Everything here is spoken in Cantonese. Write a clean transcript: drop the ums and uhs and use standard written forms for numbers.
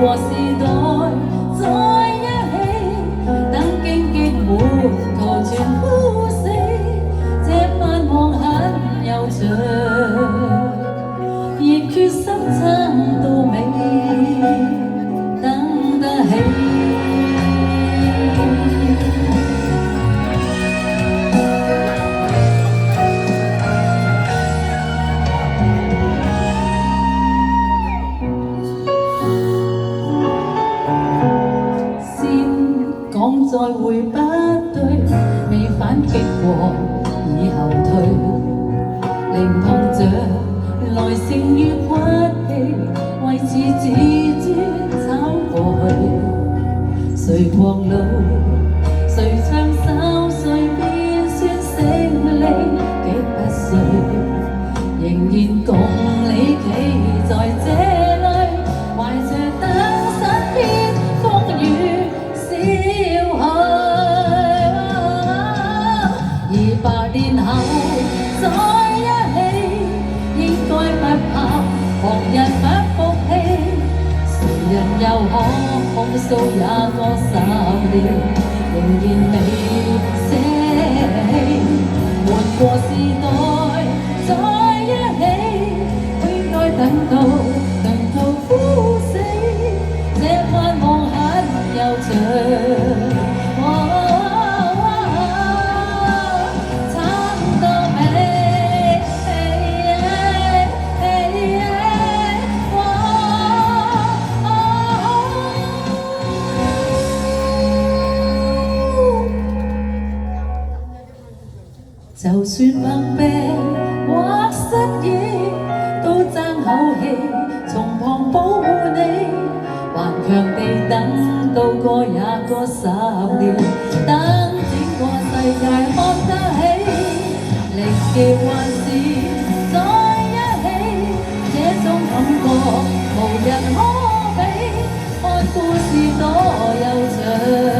過時代在一起，等荊棘滿途全枯死，這盼望很悠長，亦決心撐到尾，等得起。講再會不對，未反擊過已後退，靈痛着來勝於骨氣，為此自尊慘過去。誰狂怒，誰唱首，誰便算勝利，極不遂，仍然共你企在這裏，懷着等身邊風雨。8年後在一起，應該不怕旁人不服氣，誰人又可控訴也過10年，仍然未捨棄。換過時代在一起，應該等到長途枯死，這盼望很悠長。就算百病或失意，都爭口氣，從旁保護你，頑強地等到過也過10年，等整個世界看得起，力氣還是在一起，這種感覺無人可比，看故事多悠長。